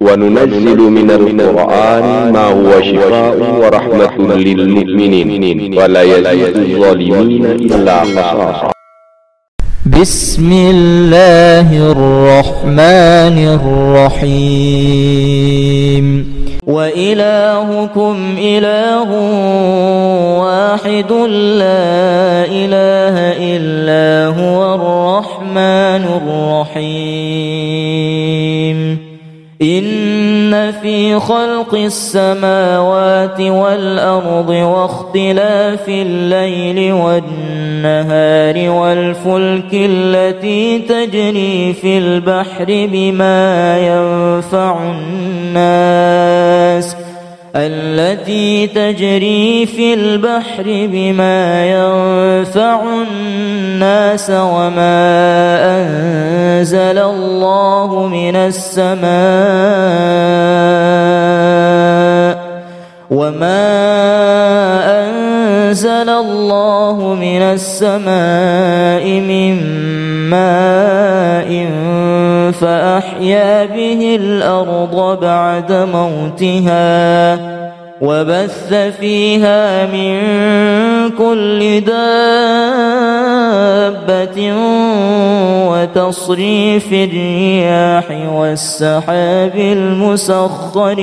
وننزل من القرآن ما هو شفاء ورحمة للمؤمنين ولا يزيد الظالمين إلا خسارا. بسم الله الرحمن الرحيم. وإلهكم إله واحد لا إله إلا هو الرحمن الرحيم. إن في خلق السماوات والأرض واختلاف الليل والنهار والفلك التي تجري في البحر بما ينفع الناس وما أنزل الله من السماء من ماء فأحيا به الأرض بعد موتها وبث فيها من كل دابة وتصريف الرياح والسحاب المسخر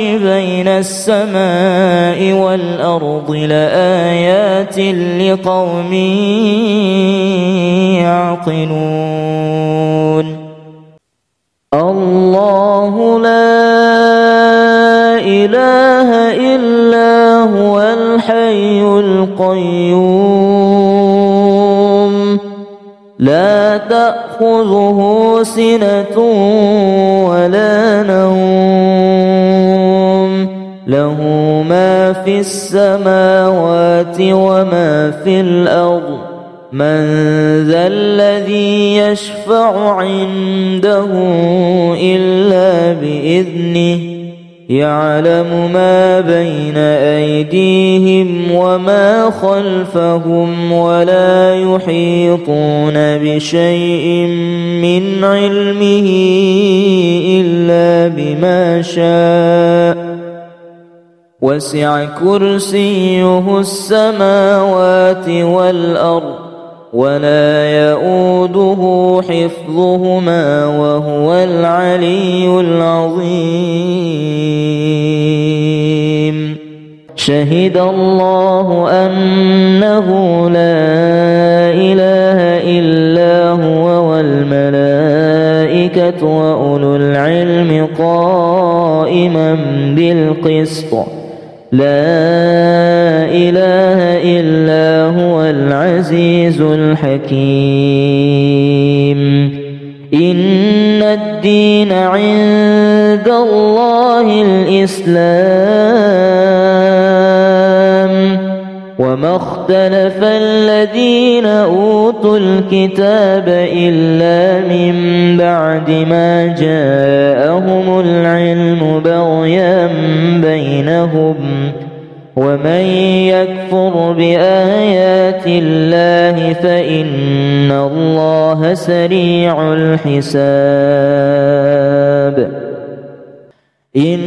بين السماء والأرض لآيات لقوم يعقلون. الله لا إله إلا هو الحي القيوم لا تأخذه سنة ولا نوم له ما في السماوات وما في الأرض من ذا الذي يشفع عنده إلا بإذنه يعلم ما بين أيديهم وما خلفهم ولا يحيطون بشيء من علمه إلا بما شاء وسع كرسيه السماوات والأرض ولا يؤوده حفظهما وهو العلي العظيم. شهد الله أنه لا إله إلا هو والملائكة وأولو العلم قائما بالقسط لا إله إلا هو العزيز الحكيم. إن الدين عند الله الإسلام وما اختلف الذين أوتوا الكتاب إلا من بعد ما جاءهم العلم بغيا بينهم ومن يكفر بآيات الله فإن الله سريع الحساب. إن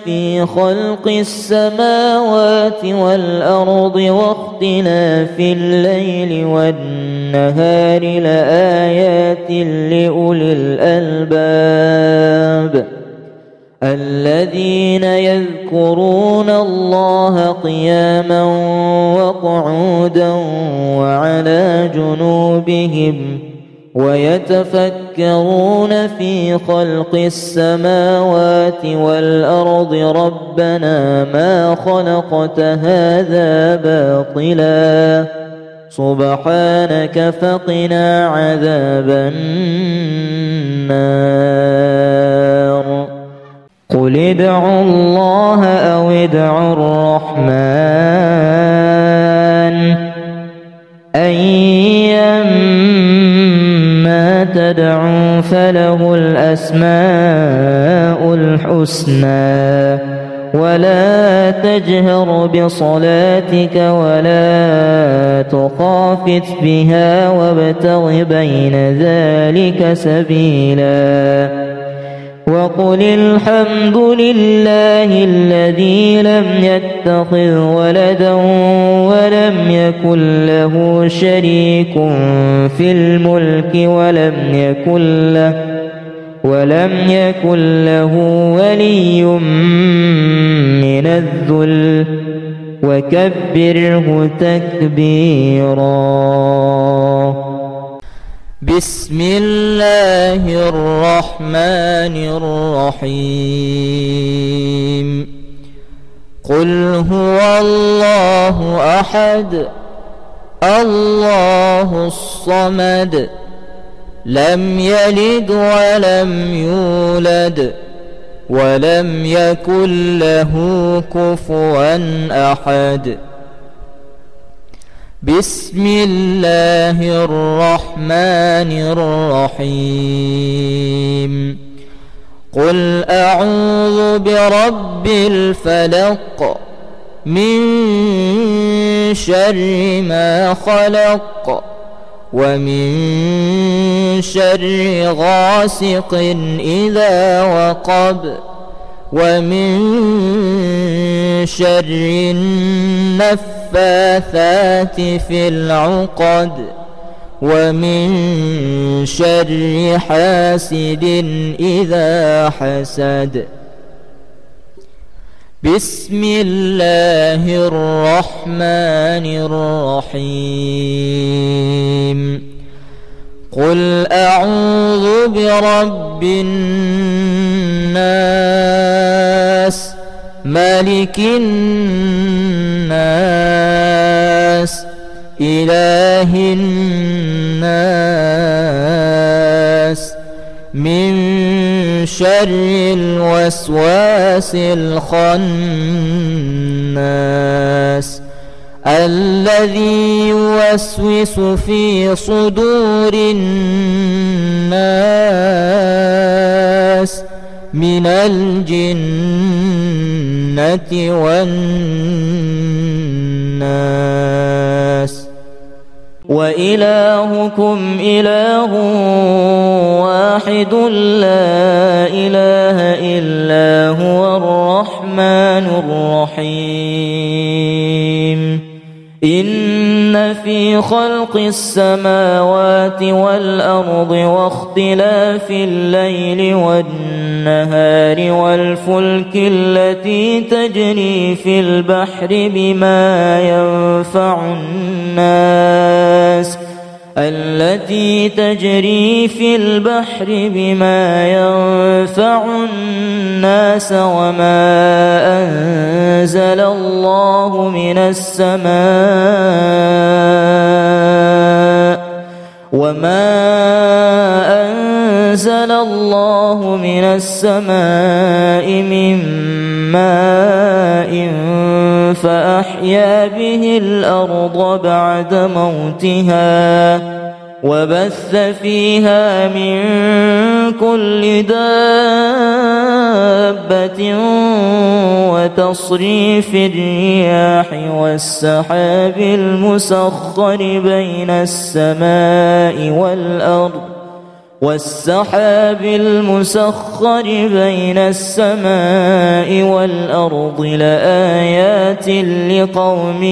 في خلق السماوات والأرض واختلاف الليل والنهار لآيات لأولي الألباب الذين يذكرون الله قياما وقعودا وعلى جنوبهم ويتفكرون في خلق السماوات والأرض ربنا ما خلقت هذا باطلا سبحانك فقنا عذاب النار. قل ادعوا الله أو ادعوا الرحمن أيما تدعوا فله الأسماء الحسنى ولا تجهر بصلاتك ولا تخافت بها وابتغ بين ذلك سبيلا وقل الحمد لله الذي لم يتخذ ولدا ولم يكن له شريك في الملك ولم يكن له ولي من الذل وكبره تكبيرا. بسم الله الرحمن الرحيم. قل هو الله أحد الله الصمد لم يلد ولم يولد ولم يكن له كفوا أحد. بسم الله الرحمن الرحيم. قل أعوذ برب الفلق من شر ما خلق ومن شر غاسق إذا وقب ومن شر النفاثات في العقد ومن شر حاسد إذا حسد. بسم الله الرحمن الرحيم. قل أعوذ برب الناس ملك الناس إله الناس من شر الوسواس الخناس الذي يوسوس في صدور الناس من الجنة والناس. وإلهكم إله واحد لا إله إلا هو الرحمن الرحيم. إن في خلق السماوات والأرض واختلاف الليل والنهار والفلك التي تجري في البحر بما ينفع الناس وما أنزل الله من السماء من ماء فأحيا به الأرض بعد موتها وبث فيها من كل دابة وتصريف الرياح والسحاب المسخر بين السماء والأرض لآيات لقوم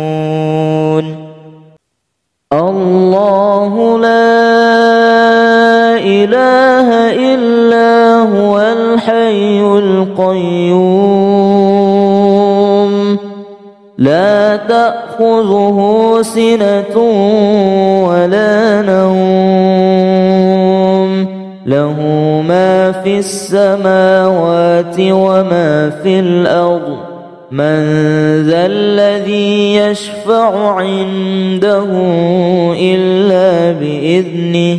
يعقلون. الله لا إله إلا هو الحي القيوم لا تأخذه سنة ولا نوم له ما في السماوات وما في الأرض من ذا الذي يشفع عنده إلا بإذنه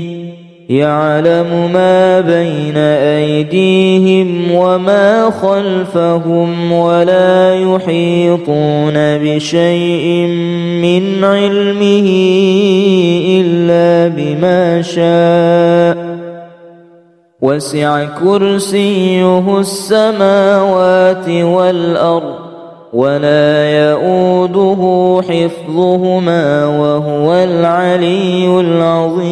يعلم ما بين أيديهم وما خلفهم ولا يحيطون بشيء من علمه إلا بما شاء وسع كرسيه السماوات والأرض ولا يؤوده حفظهما وهو العلي العظيم.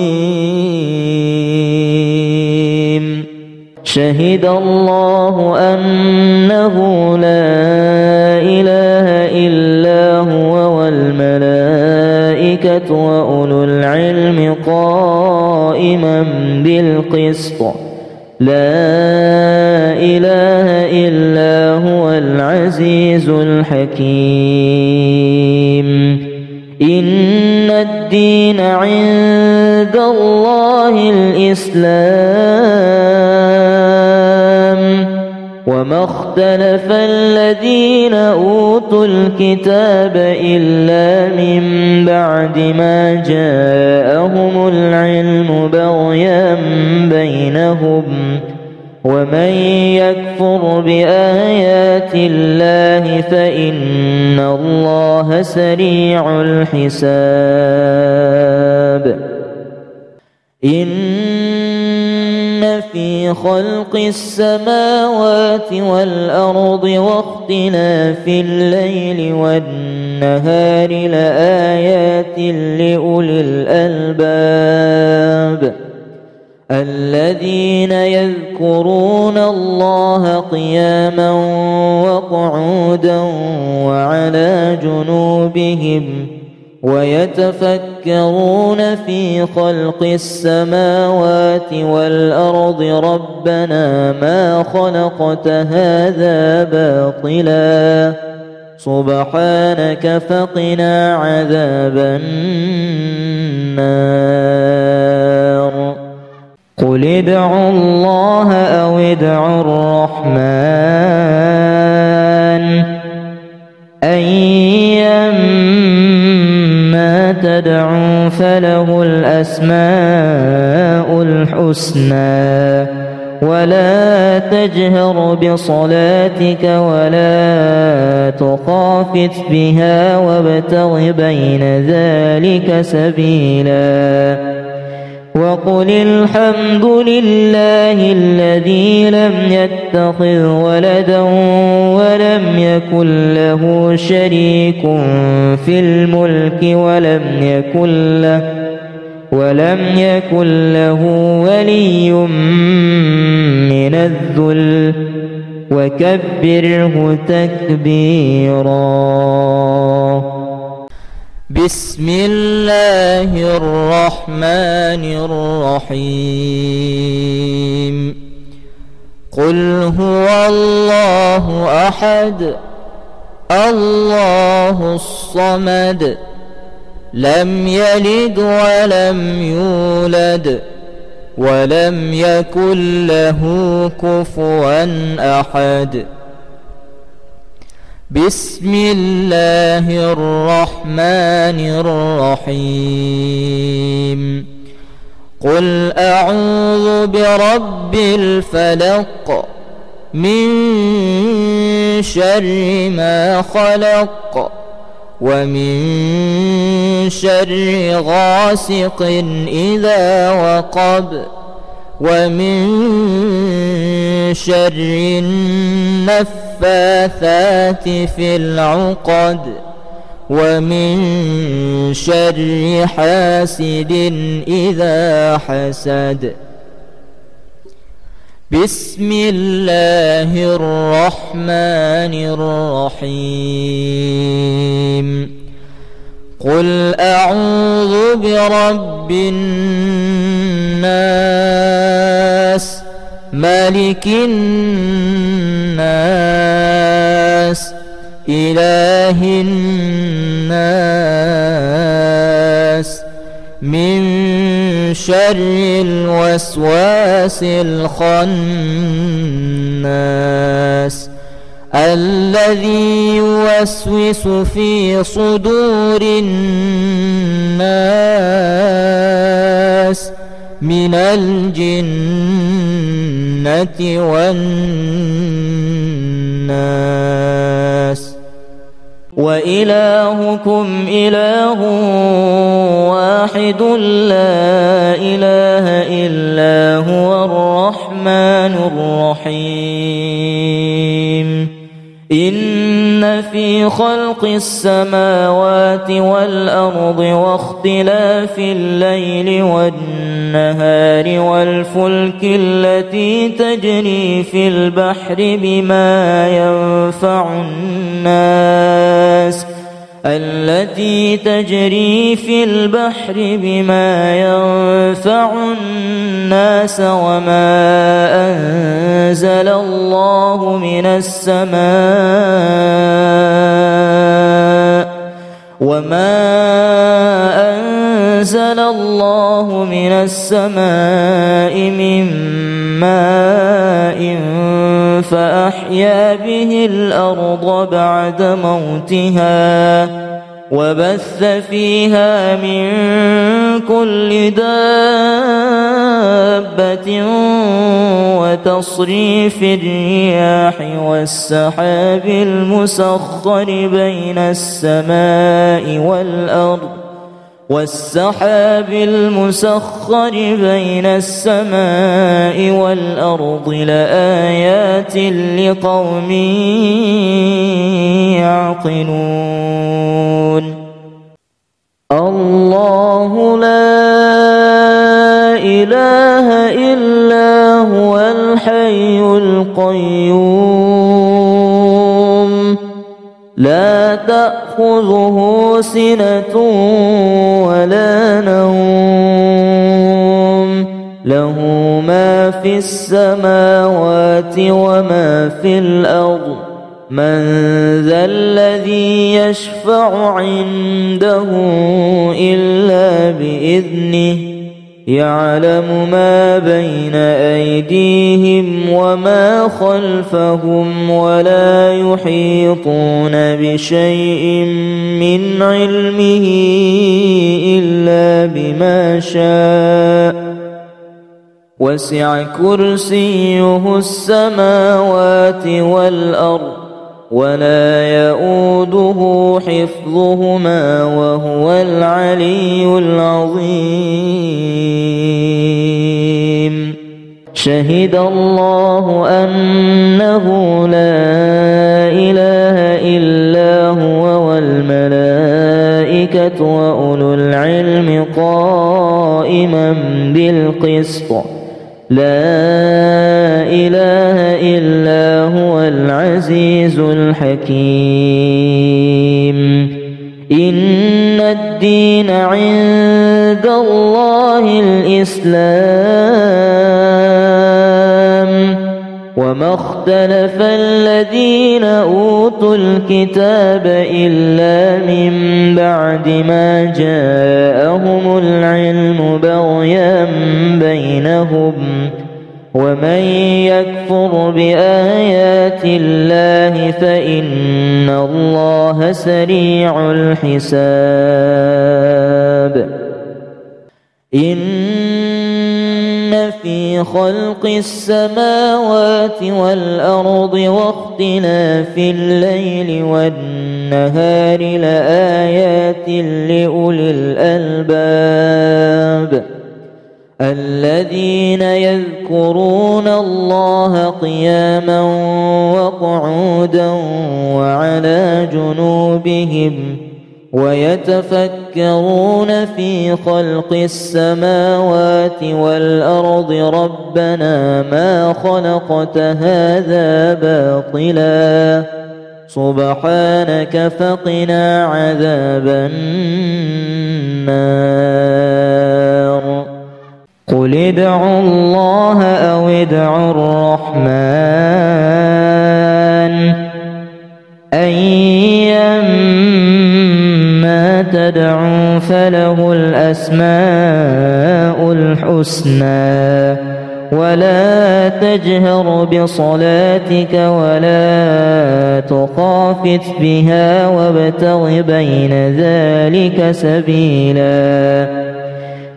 شهد الله أنه لا إله إلا هو والملائكة وأولو العلم قائما بالقسط لا إله إلا هو العزيز الحكيم. إن الدين عند الله الإسلام وما اختلف الذين أوتوا الكتاب إلا من بعد ما جاءهم العلم بغيا بينهم ومن يكفر بآيات الله فإن الله سريع الحساب. إن في خلق السماوات والأرض واختلاف الليل والنهار لآيات لأولي الألباب الذين يذكرون الله قياما وقعودا وعلى جنوبهم ويتفكرون في خلق السماوات والأرض ربنا ما خلقت هذا باطلا سبحانك فقنا عذاب النار. قل ادعوا الله أو ادعوا الرحمن أيما تدعوا فله الأسماء الحسنى ولا تجهر بصلاتك ولا تخافت بها وابتغ بين ذلك سبيلا. وقل الحمد لله الذي لم يتخذ ولدا ولم يكن له شريك في الملك ولم يكن له ولي من الذل وكبره تكبيرا. بسم الله الرحمن الرحيم. قل هو الله أحد الله الصمد لم يلد ولم يولد ولم يكن له كفوا أحد. بسم الله الرحمن الرحيم. قل أعوذ برب الفلق من شر ما خلق ومن شر غاسق إذا وقب ومن شر النفاثات في العقد ومن شر حاسد إذا حسد. بسم الله الرحمن الرحيم. قل أعوذ برب الناس ملك الناس إله الناس من شر الوسواس الخناس الذي يوسوس في صدور الناس من الجنة والناس. وإلهكم إله واحد لا إله إلا هو الرحمن الرحيم إن في خلق السماوات والأرض واختلاف الليل والنهار والفلك التي تجري في البحر بما ينفع الناس وما أنزل الله من السماء من ماء فأحيا به الأرض بعد موتها وبث فيها من كل دابة وتصريف الرياح والسحاب المسخر بين السماء والأرض لآيات لقوم يعقلون الله لا إله إلا هو الحي القيوم لا تأخذه سنة ولا نوم له ما في السماوات وما في الأرض من ذا الذي يشفع عنده إلا بإذنه يعلم ما بين أيديهم وما خلفهم ولا يحيطون بشيء من علمه إلا بما شاء وسع كرسيه السماوات والأرض ولا يؤوده حفظهما وهو العلي العظيم شهد الله أنه لا إله إلا هو والملائكة وأولو العلم قائما بالقسط لا إله إلا هو العزيز الحكيم إن الدين عند الله الإسلام وما اختلف الذين أوتوا الكتاب إلا من بعد ما جاءهم العلم بغيا بينهم ومن يكفر بآيات الله فإن الله سريع الحساب إن في خلق السماوات والأرض واختلاف الليل والنهار لآيات لأولي الألباب الذين يذكرون الله قياما وقعودا وعلى جنوبهم ويتفكرون في خلق السماوات والأرض ربنا ما خلقت هذا باطلا سبحانك فقنا عذاب النار قل ادعوا الله أو ادعوا الرحمن أيما تدعوا فله الأسماء الحسنى ولا تجهر بصلاتك ولا تخافت بها وابتغ بين ذلك سبيلا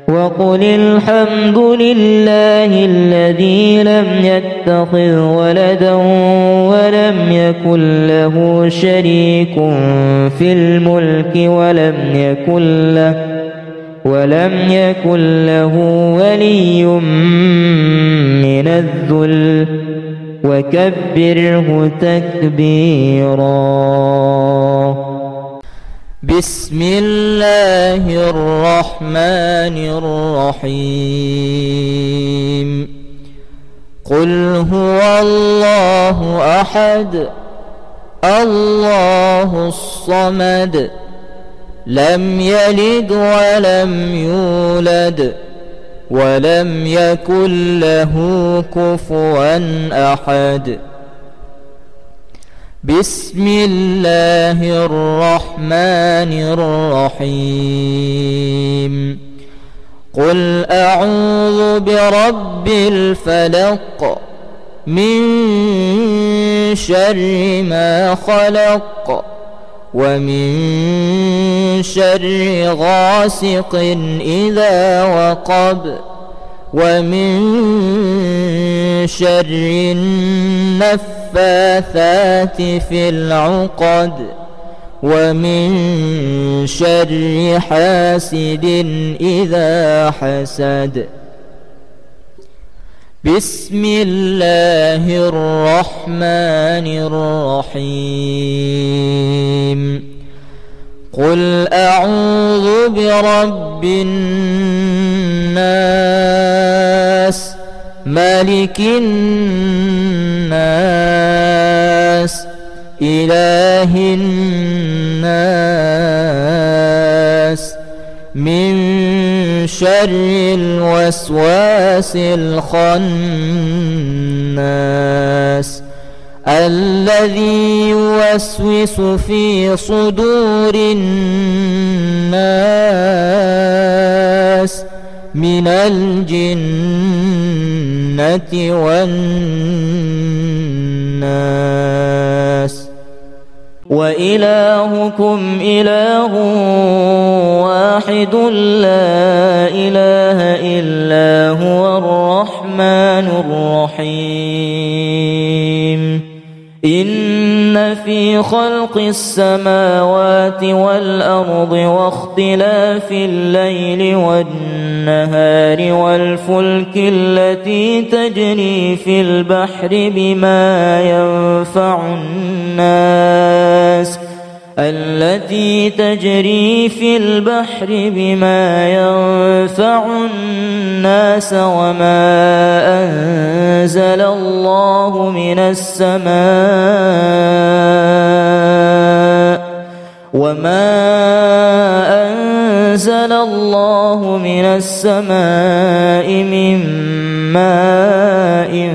وقل الحمد لله الذي لم يتخذ ولدا ولم يكن له شريك في الملك ولم يكن له ولي من الذل وكبره تكبيرا. بسم الله الرحمن الرحيم. قل هو الله أحد الله الصمد لم يلد ولم يولد ولم يكن له كفوا أحد. بسم الله الرحمن الرحيم. قل أعوذ برب الفلق من شر ما خلق ومن شر غاسق إذا وقب ومن شر النفاثات في العقد ومن شر حاسد إذا حسد. بسم الله الرحمن الرحيم. قل أعوذ برب الناس ملك الناس إله الناس من شر الوسواس الخناس الذي يوسوس في صدور الناس من الجنة والناس. وإلهكم إله واحد لا إله إلا هو الرحمن الرحيم. إن في خلق السماوات والأرض واختلاف الليل والنهار والفلك التي تجري في البحر بما ينفع الناس وما أنزل الله من السماء من ماء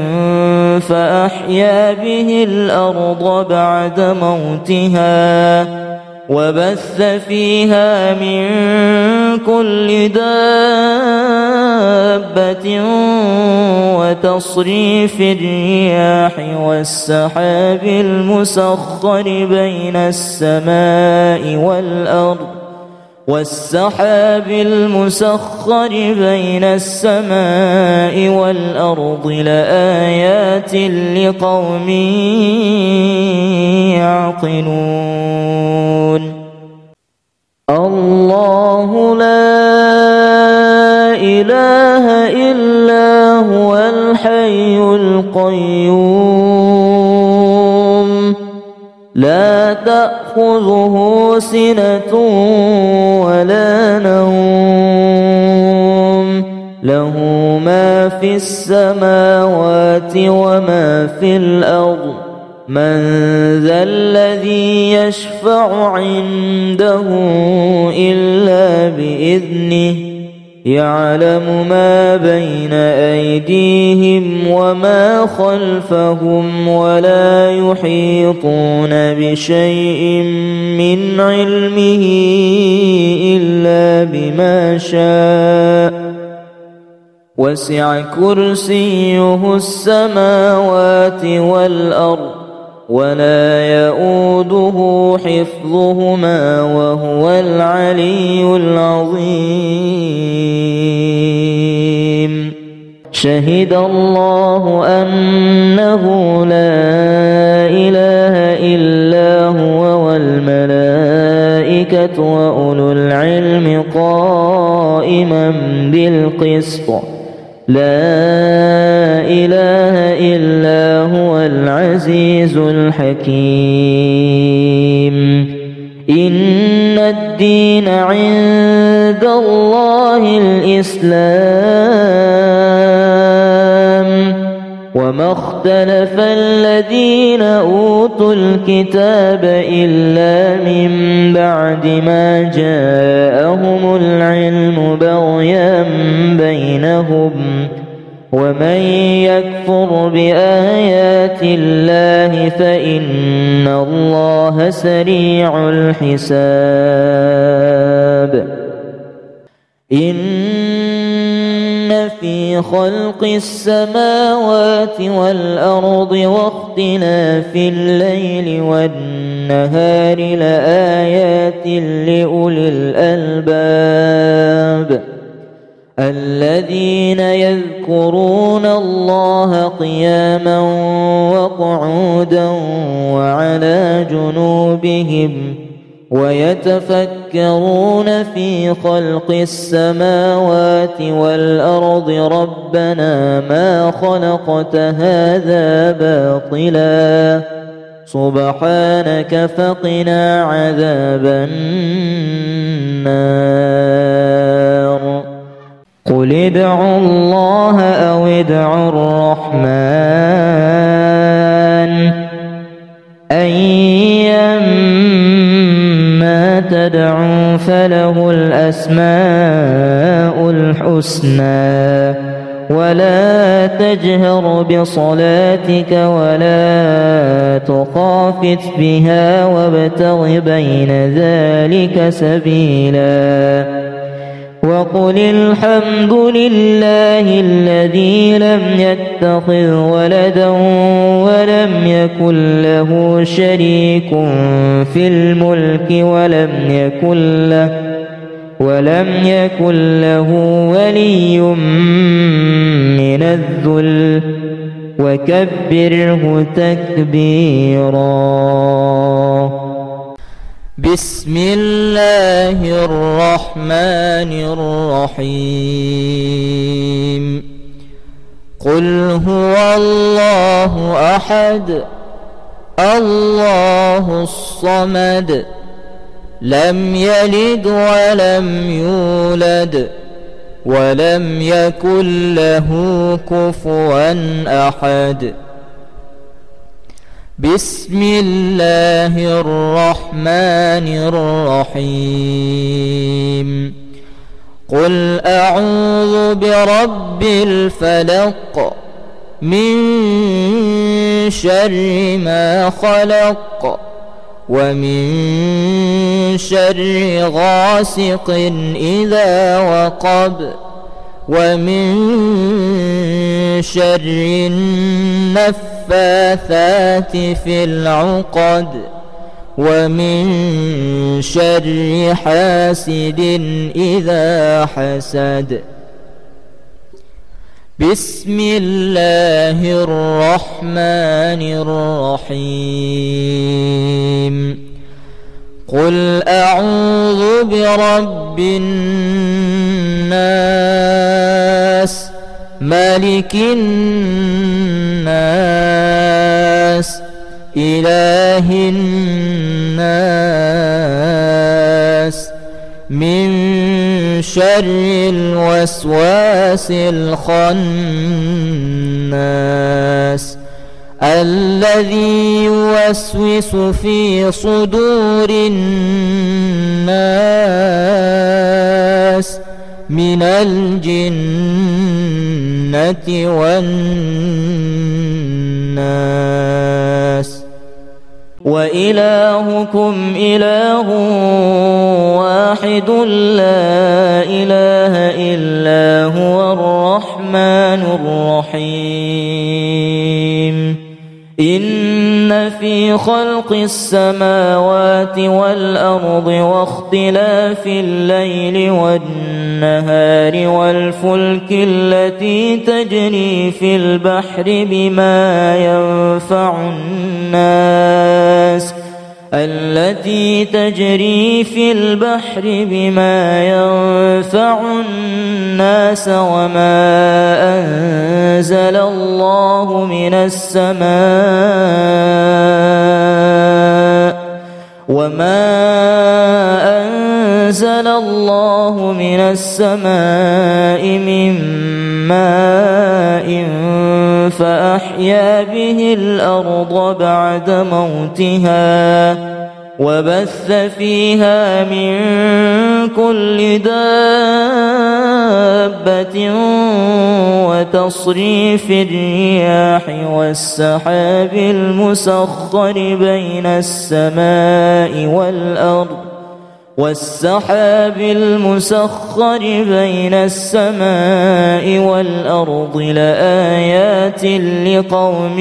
فأحيا به الأرض بعد موتها وبث فيها من كل دابة وتصريف الرياح والسحاب المسخر بين السماء والأرض لآيات لقوم يعقلون. الله لا إله إلا هو الحي القيوم لا تأخذه سنة ولا نوم له ما في السماوات وما في الأرض من ذا الذي يشفع عنده إلا بإذنه يعلم ما بين أيديهم وما خلفهم ولا يحيطون بشيء من علمه إلا بما شاء وسع كرسيه السماوات والأرض ولا يؤوده حفظهما وهو العلي العظيم. شهد الله أنه لا إله إلا هو والملائكة وأولو العلم قائما بالقسط لا إله إلا هو العزيز الحكيم إن الدين عند الله الإسلام وما اختلف الذين أوتوا الكتاب إلا من بعد ما جاءهم العلم بغيا بينهم ومن يكفر بآيات الله فإن الله سريع الحساب إن في خلق السماوات والأرض واختلاف الليل والنهار لآيات لأولي الألباب الذين يذكرون الله قياما وقعودا وعلى جنوبهم ويتفكرون في خلق السماوات والأرض ربنا ما خلقت هذا باطلا سبحانك فقنا عذاب النار قل ادعوا الله أو ادعوا الرحمن أيما تدعوا فله الأسماء الحسنى ولا تجهر بصلاتك ولا تخافت بها وابتغ بين ذلك سبيلا وقل الحمد لله الذي لم يتخذ ولدا ولم يكن له شريك في الملك ولم يكن له ولي من الذل وكبره تكبيرا بسم الله الرحمن الرحيم قل هو الله أحد الله الصمد لم يلد ولم يولد ولم يكن له كفوا أحد بسم الله الرحمن الرحيم قل أعوذ برب الفلق من شر ما خلق ومن شر غاسق إذا وقب ومن شر النفاثات في العقد ومن شر حاسد إذا حسد بسم الله الرحمن الرحيم قل أعوذ برب الناس ملك الناس إله الناس من شر الوسواس الخناس الذي يوسوس في صدور الناس من الجنة والناس وإلهكم إله واحد لا إله إلا هو الرحمن الرحيم إن في خلق خلق السماوات والأرض واختلاف الليل والنهار والفلك التي تجري في البحر بما ينفع الناس وما أنزل الله من السماء من ماء فأحيا به الأرض بعد موتها وبث فيها من كل دابة وتصريف الرياح والسحاب المسخر بين السماء والأرض لآيات لقوم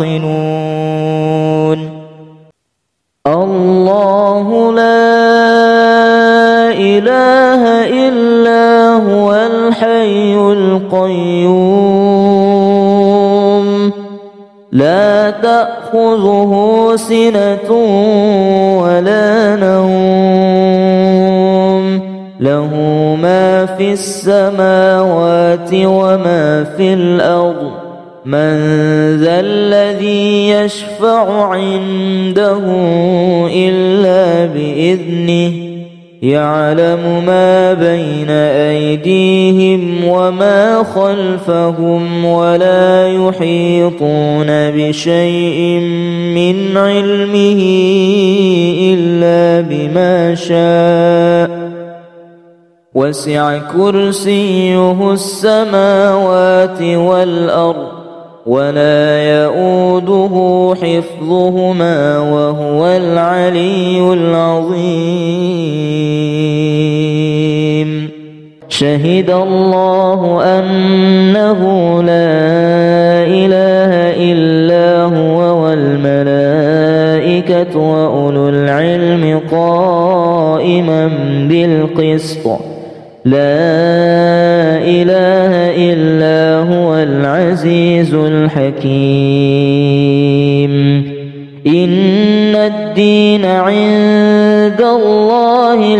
يعقلون. الله لا إله إلا هو الحي القيوم لا تأخذه سنة ولا نوم له ما في السماوات وما في الأرض من ذا الذي يشفع عنده إلا بإذنه يعلم ما بين أيديهم وما خلفهم ولا يحيطون بشيء من علمه إلا بما شاء وسع كرسيه السماوات والأرض ولا يؤوده حفظهما وهو العلي العظيم. شهد الله أنه لا إله إلا هو والملائكة وأولو العلم قائما بالقسط لا إله إلا هو العزيز الحكيم. إن الدين عند الله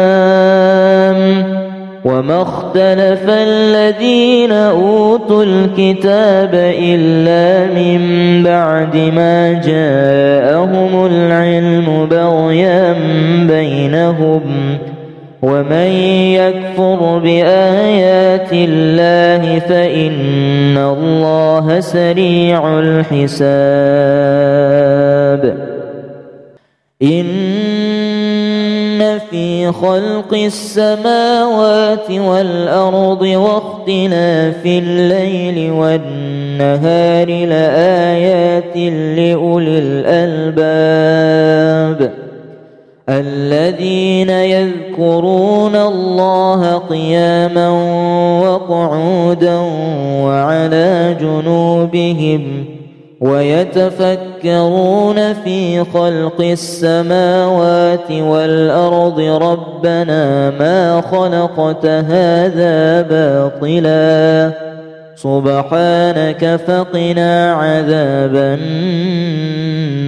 الإسلام وما اختلف الذين أوتوا الكتاب إلا من بعد ما جاءهم العلم بغيا بينهم ومن يكفر بآيات الله فإن الله سريع الحساب. إن في خلق السماوات والأرض واختلاف الليل والنهار لآيات لأولي الألباب الذين يذكرون الله قياما وقعودا وعلى جنوبهم ويتفكرون في خلق السماوات والأرض ربنا ما خلقت هذا باطلا سبحانك فقنا عذاب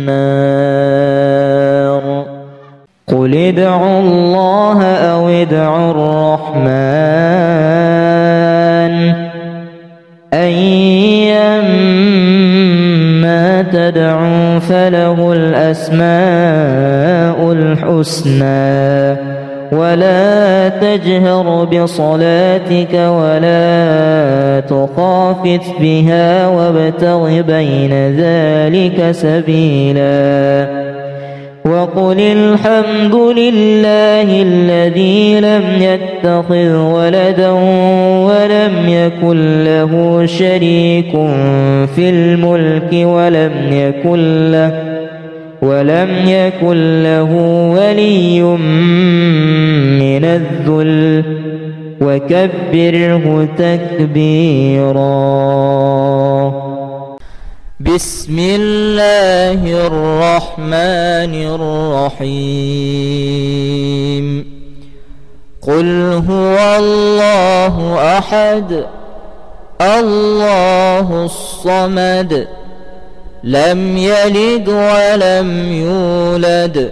النار. قل ادعوا الله أو ادعوا الرحمن أيما تدعوا فله الأسماء الحسنى ولا تجهر بصلاتك ولا تخافت بها وابتغ بين ذلك سبيلا. وقل الحمد لله الذي لم يتخذ ولدا ولم يكن له شريك في الملك ولم يكن له ولي من الذل وكبره تكبيرا. بسم الله الرحمن الرحيم قل هو الله أحد الله الصمد لم يلد ولم يولد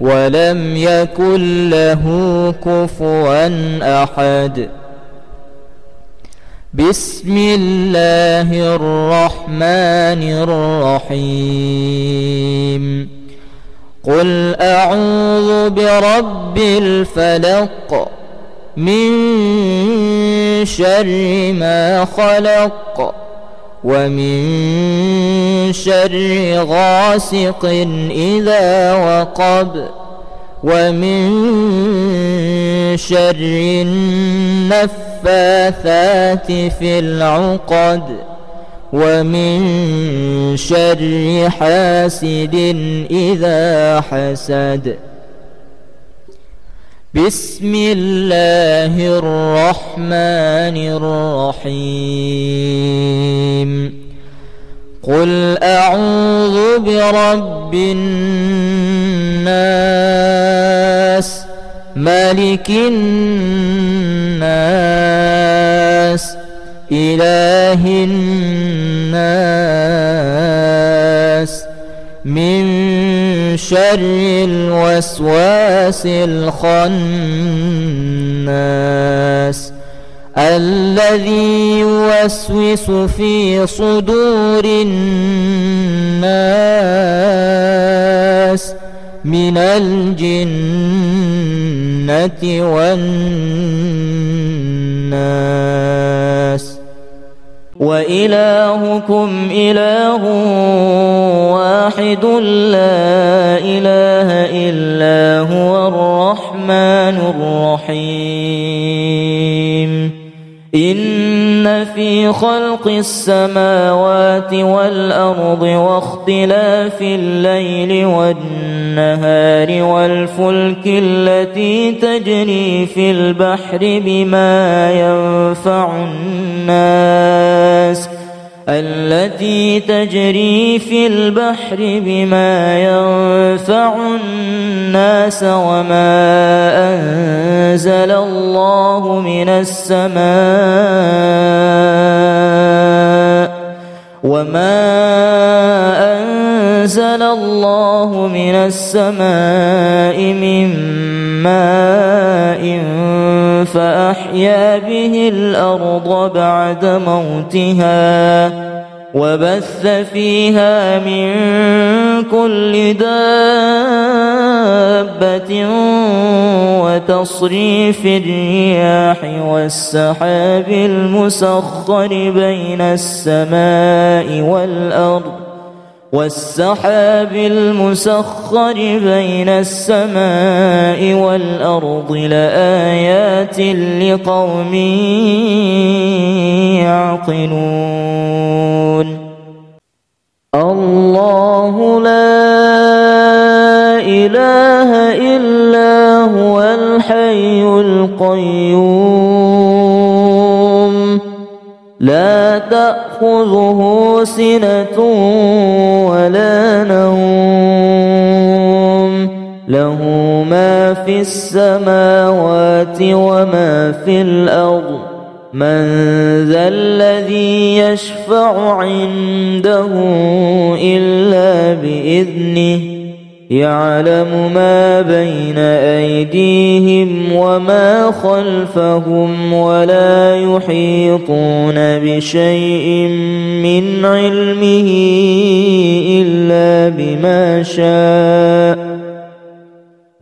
ولم يكن له كفوا أحد بسم الله الرحمن الرحيم قل أعوذ برب الفلق من شر ما خلق ومن شر غاسق إذا وقب ومن شر النفاثات في العقد ومن شر حاسد إذا حسد بسم الله الرحمن الرحيم قل أعوذ برب الناس ملك الناس إله الناس من شر الوسواس الخناس الذي يوسوس في صدور الناس من الجنة والناس وإلهكم إله واحد لا إله إلا هو الرحمن الرحيم إن في خلق السماوات والأرض واختلاف الليل والنهار والفلك التي تجري في البحر بما ينفع الناس وما أنزل الله من السماء من ماء فأحيا به الأرض بعد موتها وبث فيها من كل دابة وتصريف الرياح والسحاب المسخر بين السماء والأرض لآيات لقوم يعقلون الله لا إله إلا هو الحي القيوم لا تأخذه سنة ولا نوم له ما في السماوات وما في الأرض من ذا الذي يشفع عنده إلا بإذنه يعلم ما بين أيديهم وما خلفهم ولا يحيطون بشيء من علمه إلا بما شاء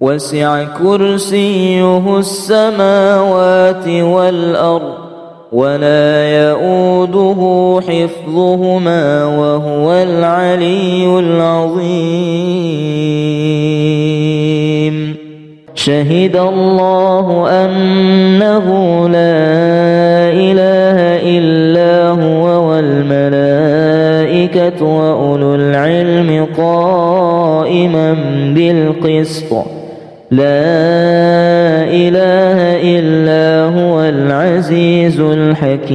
وسع كرسيه السماوات والأرض ولا يؤوده حفظهما وهو العلي العظيم شهد الله أنه لا إله إلا هو والملائكة وأولو العلم قائما بالقسط لا إله إلا هو العزيز الحكيم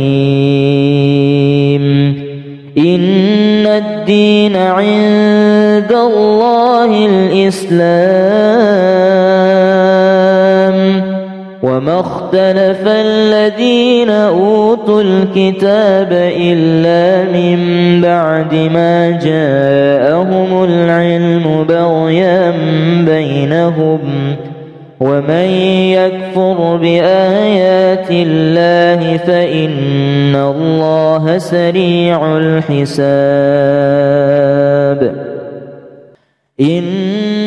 إن الدين عند الله الإسلام وما اختلف الذين أوتوا الكتاب إلا من بعد ما جاءهم العلم بغيا بينهم ومن يكفر بآيات الله فإن الله سريع الحساب إن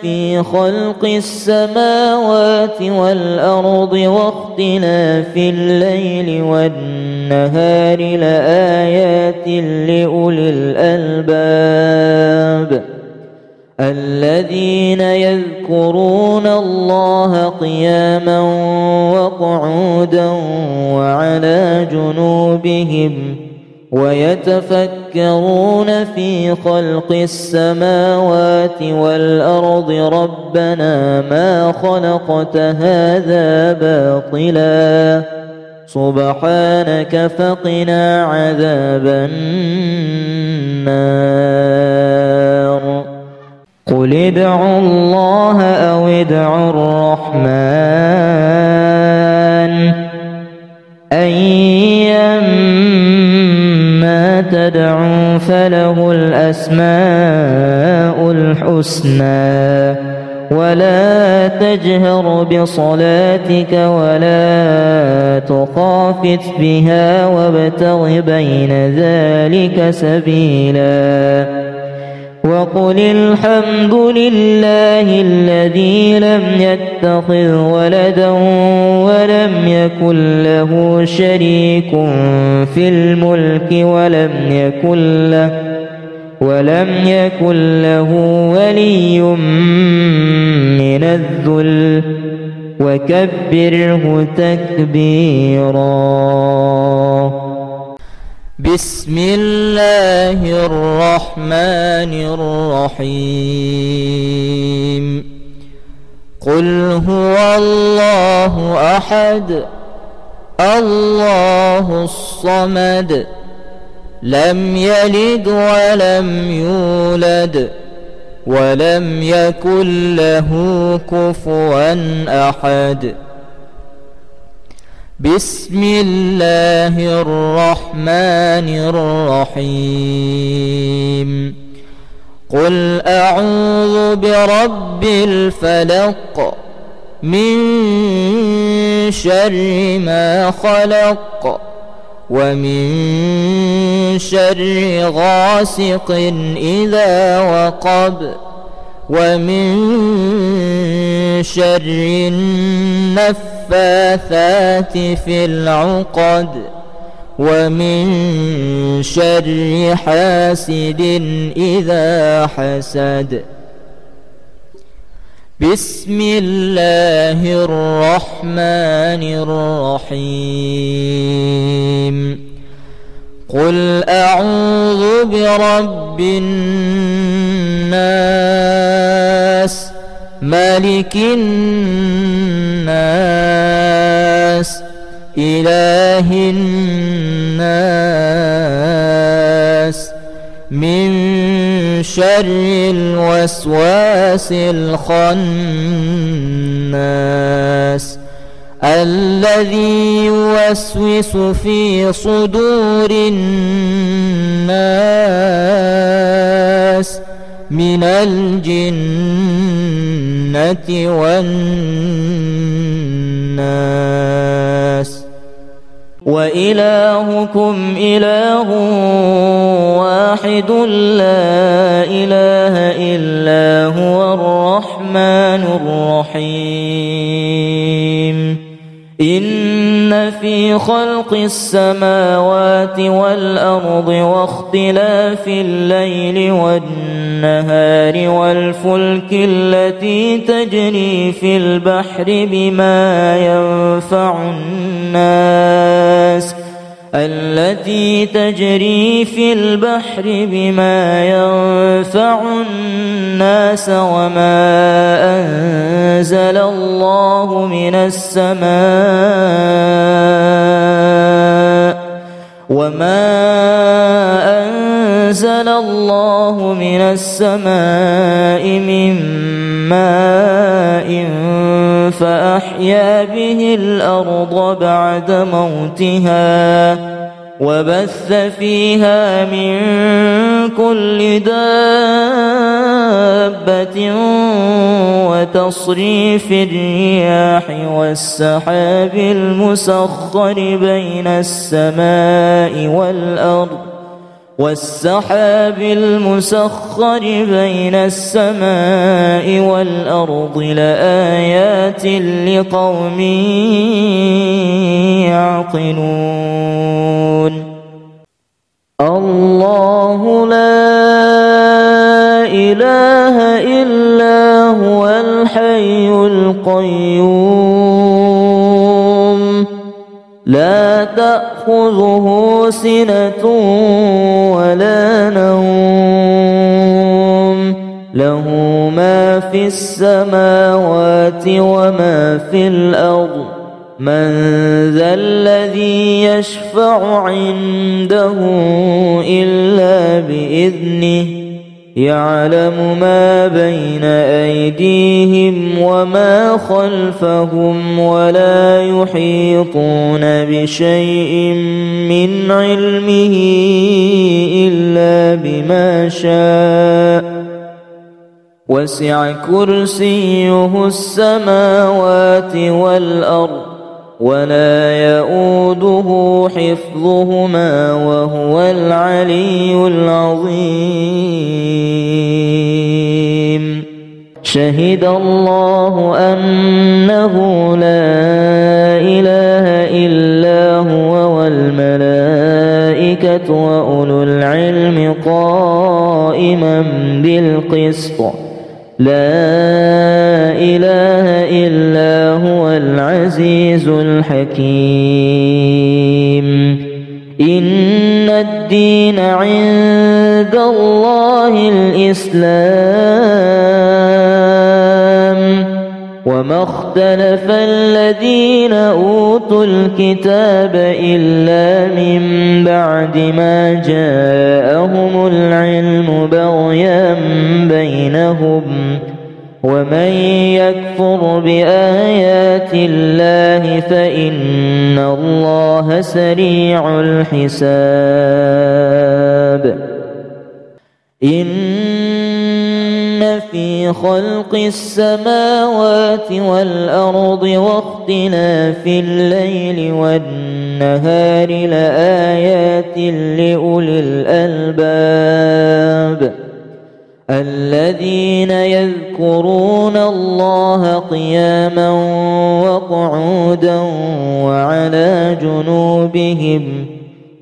في خلق السماوات والأرض واختلاف الليل والنهار لآيات لأولي الألباب الذين يذكرون الله قياما وقعودا وعلى جنوبهم ويتفكرون في خلق السماوات والأرض ربنا ما خلقت هذا باطلا سبحانك فقنا عذاب النار قل ادعوا الله أو ادعوا الرحمن أيما تدعوا فله الأسماء الحسنى ولا تجهر بصلاتك ولا تخافت بها وابتغ بين ذلك سبيلا وقل الحمد لله الذي لم يتخذ ولدا ولم يكن له شريك في الملك ولم يكن له ولي من الذل وكبره تكبيرا بسم الله الرحمن الرحيم قل هو الله أحد الله الصمد لم يلد ولم يولد ولم يكن له كفوا أحد بسم الله الرحمن الرحيم قل أعوذ برب الفلق من شر ما خلق ومن شر غاسق إذا وقب ومن شر النفاثات في العقد ومن شر حاسد إذا حسد بسم الله الرحمن الرحيم قل أعوذ برب الناس ملك الناس إله الناس من شر الوسواس الخناس الذي يوسوس في صدور الناس من الجنة والناس وإلهكم إله واحد لا إله إلا هو الرحمن الرحيم إن في خلق السماوات والأرض واختلاف الليل والنهار والفلك التي تجري في البحر بما ينفع الناس وما أنزل الله من السماء أنزل الله من السماء من ماء فأحيا به الأرض بعد موتها وبث فيها من كل دابة وتصريف الرياح والسحاب المسخر بين السماء والأرض لآيات لقوم يعقلون. الله لا إله إلا هو الحي القيوم لا تأخذه سنة ولا نوم له ما في السماوات وما في الأرض من ذا الذي يشفع عنده إلا بإذنه يعلم ما بين أيديهم وما خلفهم ولا يحيطون بشيء من علمه إلا بما شاء وسع كرسيه السماوات والأرض ولا يؤوده حفظهما وهو العلي العظيم. شهد الله أنه لا إله إلا هو والملائكة وأولو العلم قائما بالقسط لا إله إلا هو العزيز الحكيم. إن الدين عند الله الإسلام وما اختلف الذين أوتوا الكتاب إلا من بعد ما جاءهم العلم بغيا بينهم ومن يكفر بآيات الله فإن الله سريع الحساب. إن في خلق السماوات والأرض واختلاف الليل والنهار لآيات لأولي الألباب الذين يذكرون الله قياما وقعودا وعلى جنوبهم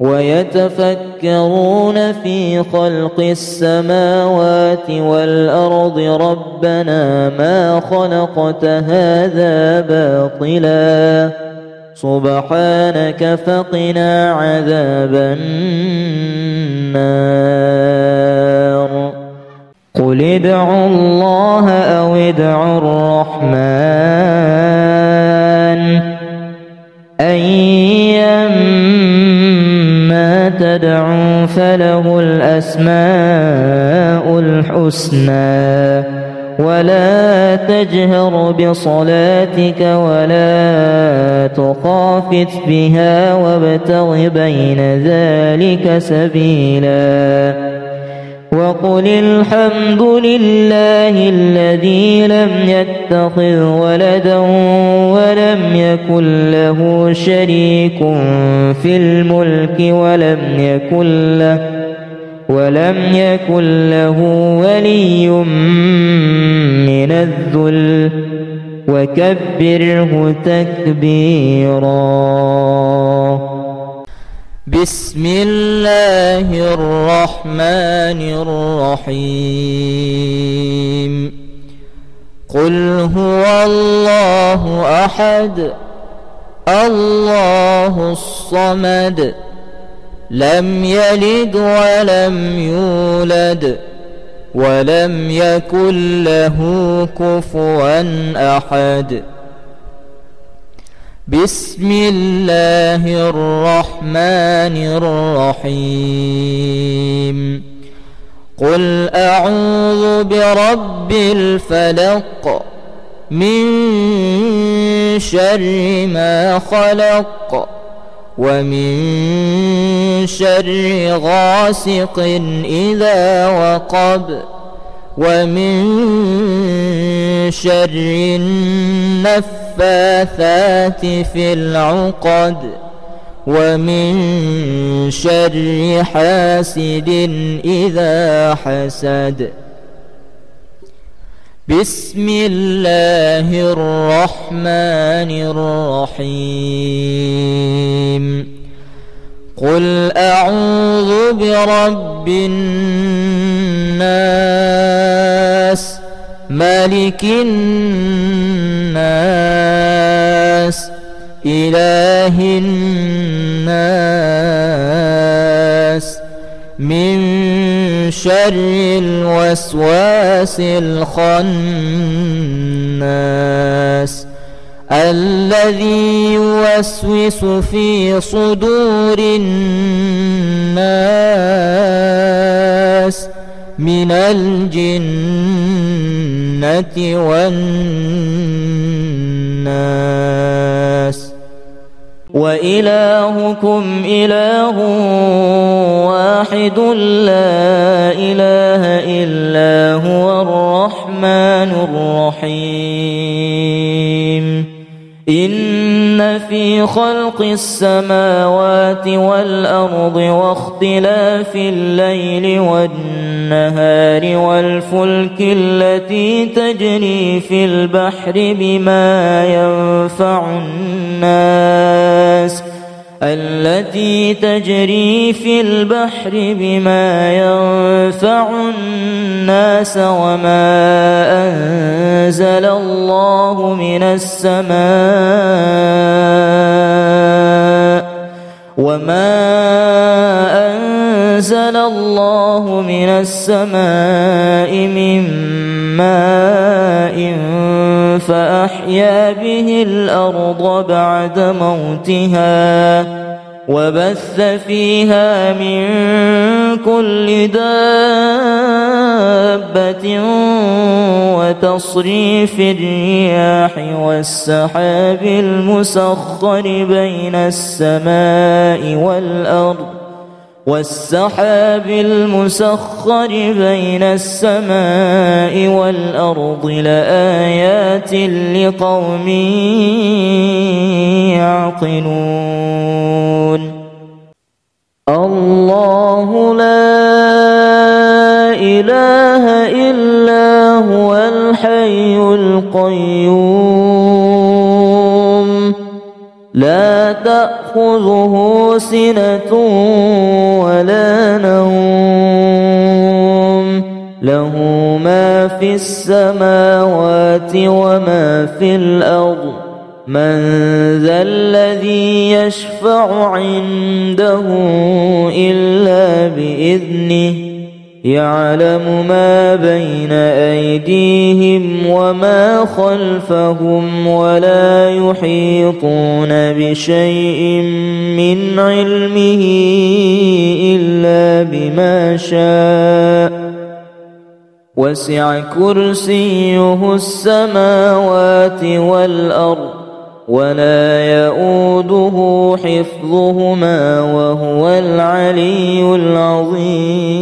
ويتفكرون في خلق السماوات والأرض ربنا ما خلقت هذا باطلا سبحانك فقنا عذاب النار. قل ادعوا الله أو ادعوا الرحمن أيما تدعوا فله الأسماء الحسنى ولا تجهر بصلاتك ولا تخافت بها وابتغ بين ذلك سبيلا. وقل الحمد لله الذي لم يتخذ ولدا ولم يكن له شريك في الملك ولم يكن له ولي من الذل وكبره تكبيرا. بسم الله الرحمن الرحيم. قل هو الله أحد الله الصمد لم يلد ولم يولد ولم يكن له كفوا أحد. بسم الله الرحمن الرحيم. قل أعوذ برب الفلق من شر ما خلق ومن شر غاسق إذا وقب ومن شر النفاثات في العقد ومن شر حاسد إذا حسد. بسم الله الرحمن الرحيم. قل أعوذ برب الناس ملك الناس إله الناس من شر الوسواس الخناس الذي يوسوس في صدور الناس من الجنة والناس. وإلهكم إله واحد لا إله إلا هو الرحمن الرحيم. إن في خلق السماوات والأرض واختلاف الليل والنهار والفلك التي تجري في البحر بما ينفع الناس وما أنزل الله من السماء من ماء فأحيا به الأرض بعد موتها وبث فيها من كل دابة وتصريف الرياح والسحاب المسخر بين السماء والأرض لآيات لقوم يعقلون. الله لا إله إلا هو الحي القيوم لا تأخذه سنة ولا نوم له ما في السماوات وما في الأرض من ذا الذي يشفع عنده إلا بإذنه يعلم ما بين أيديهم وما خلفهم ولا يحيطون بشيء من علمه إلا بما شاء وسع كرسيه السماوات والأرض ولا يؤوده حفظهما وهو العلي العظيم.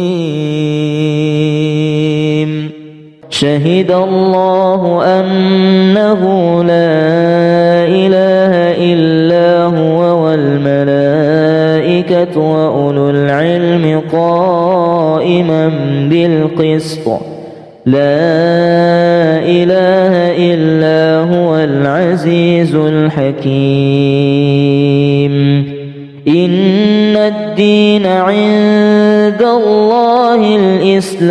شهد الله أنه لا إله إلا هو والملائكة وأولو العلم قائما بالقسط لا إله إلا هو العزيز الحكيم. إن الدين عند الله الإسلام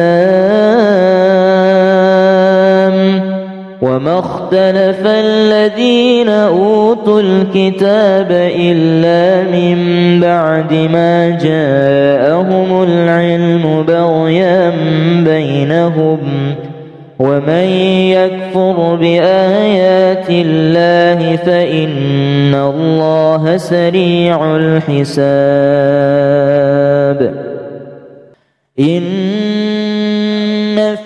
وما اختلف الذين أوتوا الكتاب إلا من بعد ما جاءهم العلم بغيا بينهم ومن يكفر بآيات الله فإن الله سريع الحساب. إن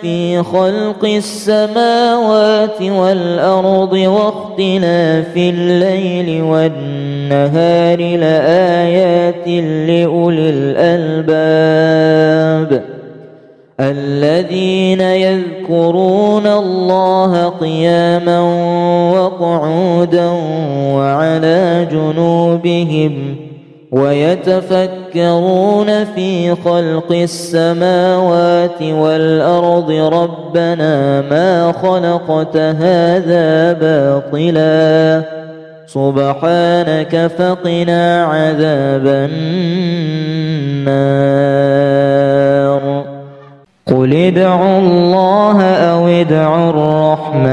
في خلق السماوات والأرض واختلاف الليل والنهار لآيات لأولي الألباب الذين يذكرون الله قياما وقعودا وعلى جنوبهم ويتفكرون في خلق السماوات والأرض ربنا ما خلقت هذا باطلا سبحانك فقنا عذاب النار قل ادعوا الله أو ادعوا الرحمن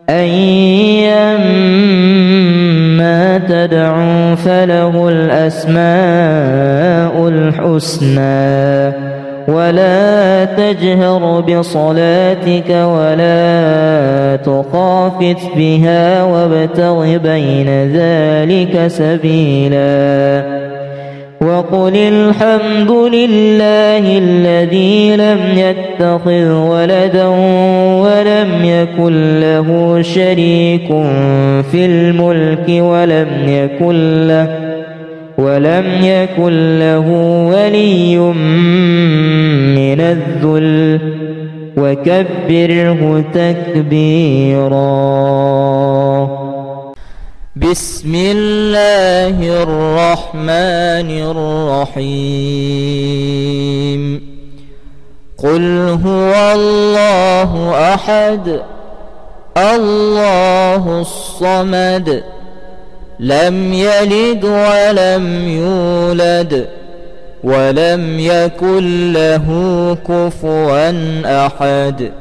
أيما تدعوا فله الأسماء الحسنى ولا تجهر بصلاتك ولا تخافت بها وابتغ بين ذلك سبيلا وقل الحمد لله الذي لم يتخذ ولدا ولم يكن له شريك في الملك ولم يكن له ولي من الذل وكبره تكبيرا. بسم الله الرحمن الرحيم قل هو الله أحد الله الصمد لم يلد ولم يولد ولم يكن له كفوا أحد.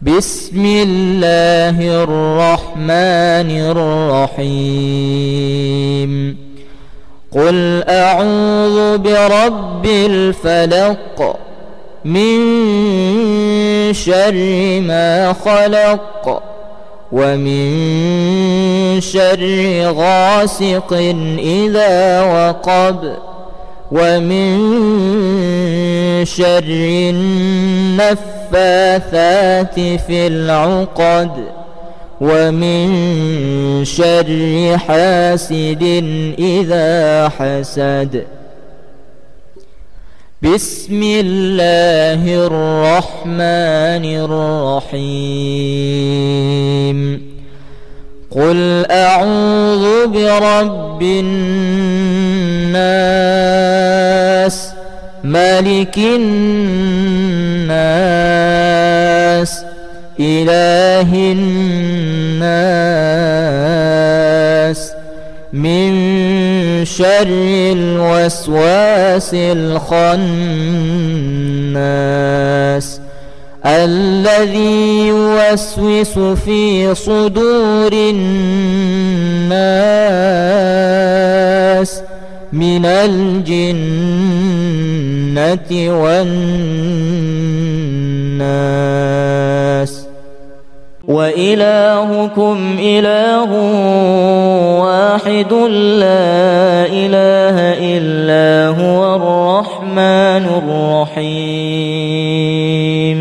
بسم الله الرحمن الرحيم قل أعوذ برب الفلق من شر ما خلق ومن شر غاسق إذا وقب ومن شر النفاثات في العقد ومن شر حاسد إذا حسد. بسم الله الرحمن الرحيم قل أعوذ برب الناس ملك الناس إله الناس من شر الوسواس الخناس الذي يوسوس في صدور الناس من الجنة والناس. وإلهكم إله واحد لا إله إلا هو الرحمن الرحيم.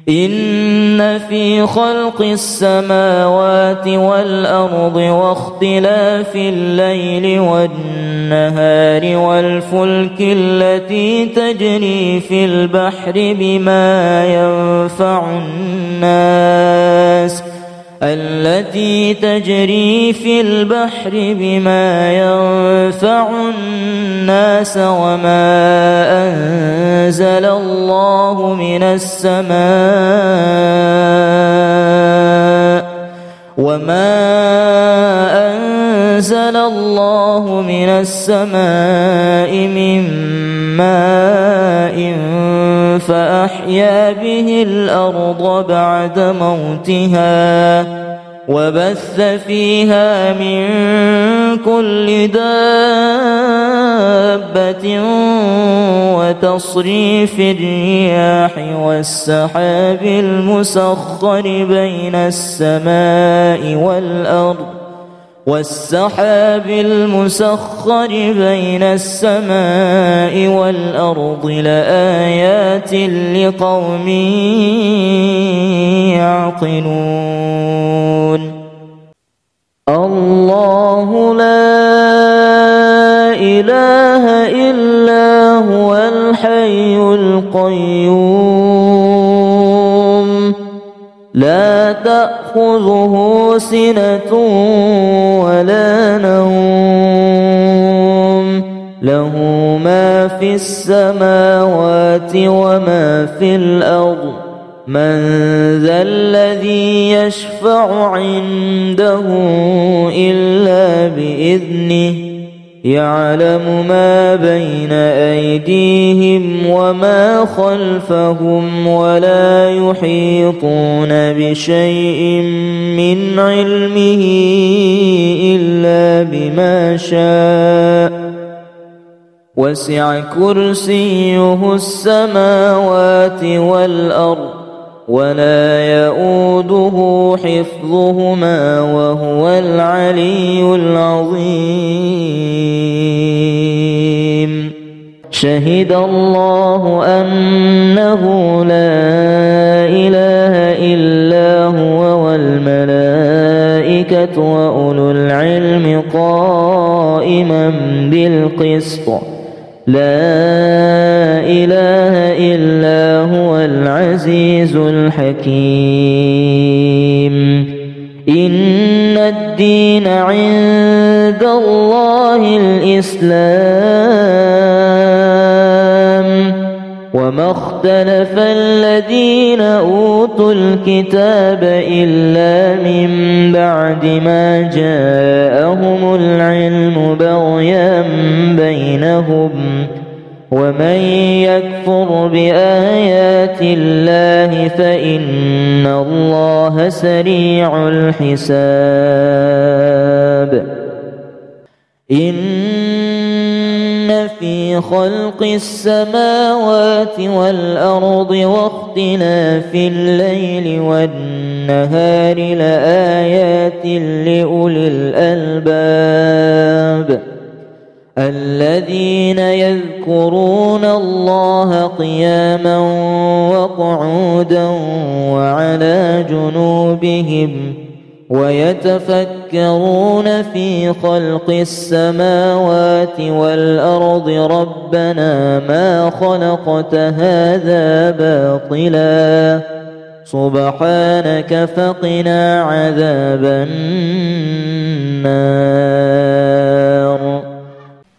إن في خلق السماوات والأرض واختلاف الليل والنهار والفلك التي تجري في البحر بما ينفع الناس وما أنزل الله من السماء من ماء فأحيا به الأرض بعد موتها وبث فيها من كل دابة وتصريف الرياح والسحاب المسخر بين السماء والأرض والسحاب المسخر بين السماء والأرض لآيات لقوم يعقلون الله لا إله إلا هو الحي القيوم لا تأخذه سنة ولا نوم له ما في السماوات وما في الأرض من ذا الذي يشفع عنده إلا بإذنه يعلم ما بين أيديهم وما خلفهم ولا يحيطون بشيء من علمه إلا بما شاء وسع كرسيه السماوات والأرض ولا يؤوده حفظهما وهو العلي العظيم شهد الله أنه لا إله إلا هو والملائكة وأولو العلم قائما بالقسط لا إله إلا هو العزيز الحكيم إن الدين عند الله الإسلام وما اختلف الذين أوتوا الكتاب إلا من بعد ما جاءهم العلم بغيا بينهم ومن يكفر بآيات الله فإن الله سريع الحساب إن في خلق السماوات والأرض واختلاف الليل والنهار لآيات لأولي الألباب الذين يذكرون الله قياما وقعودا وعلى جنوبهم ويتفكرون في خلق السماوات والأرض ربنا ما خلقت هذا باطلا سبحانك فقنا عذاب النار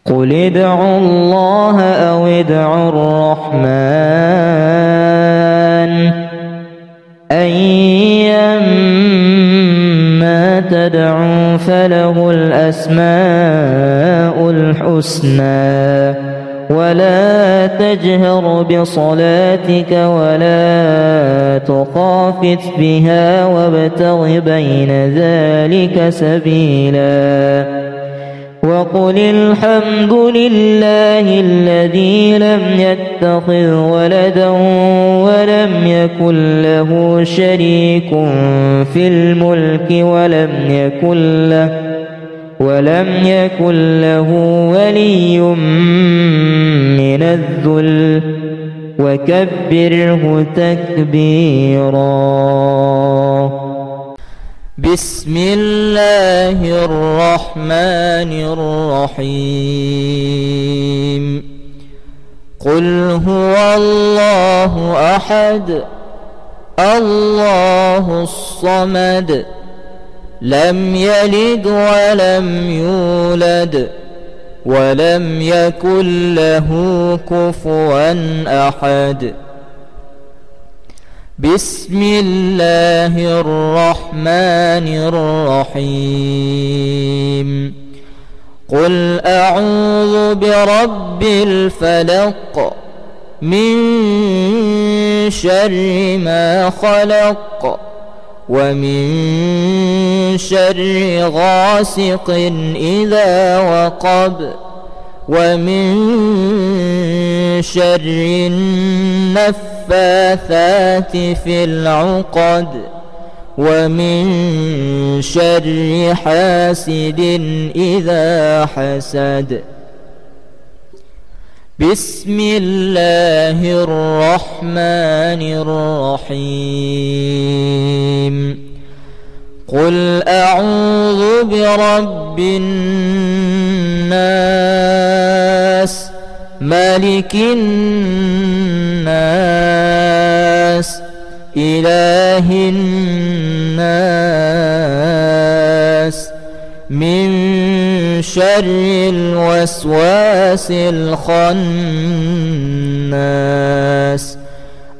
قل ادعوا الله أو ادعوا الرحمن أيما تدعوا فله الأسماء الحسنى ولا تجهر بصلاتك ولا تخافت بها وابتغ بين ذلك سبيلا وقل الحمد لله الذي لم يتخذ ولدا ولم يكن له شريك في الملك ولم يكن له ولي من الذل وكبره تكبيرا بسم الله الرحمن الرحيم قل هو الله أحد الله الصمد لم يلد ولم يولد ولم يكن له كفوا أحد بسم الله الرحمن الرحيم قل أعوذ برب الفلق من شر ما خلق ومن شر غاسق إذا وقب ومن شر النفاثات في العقد ومن شر حاسد إذا حسد. بسم الله الرحمن الرحيم. قل أعوذ برب الناس ملك الناس إله الناس من شر الوسواس الخناس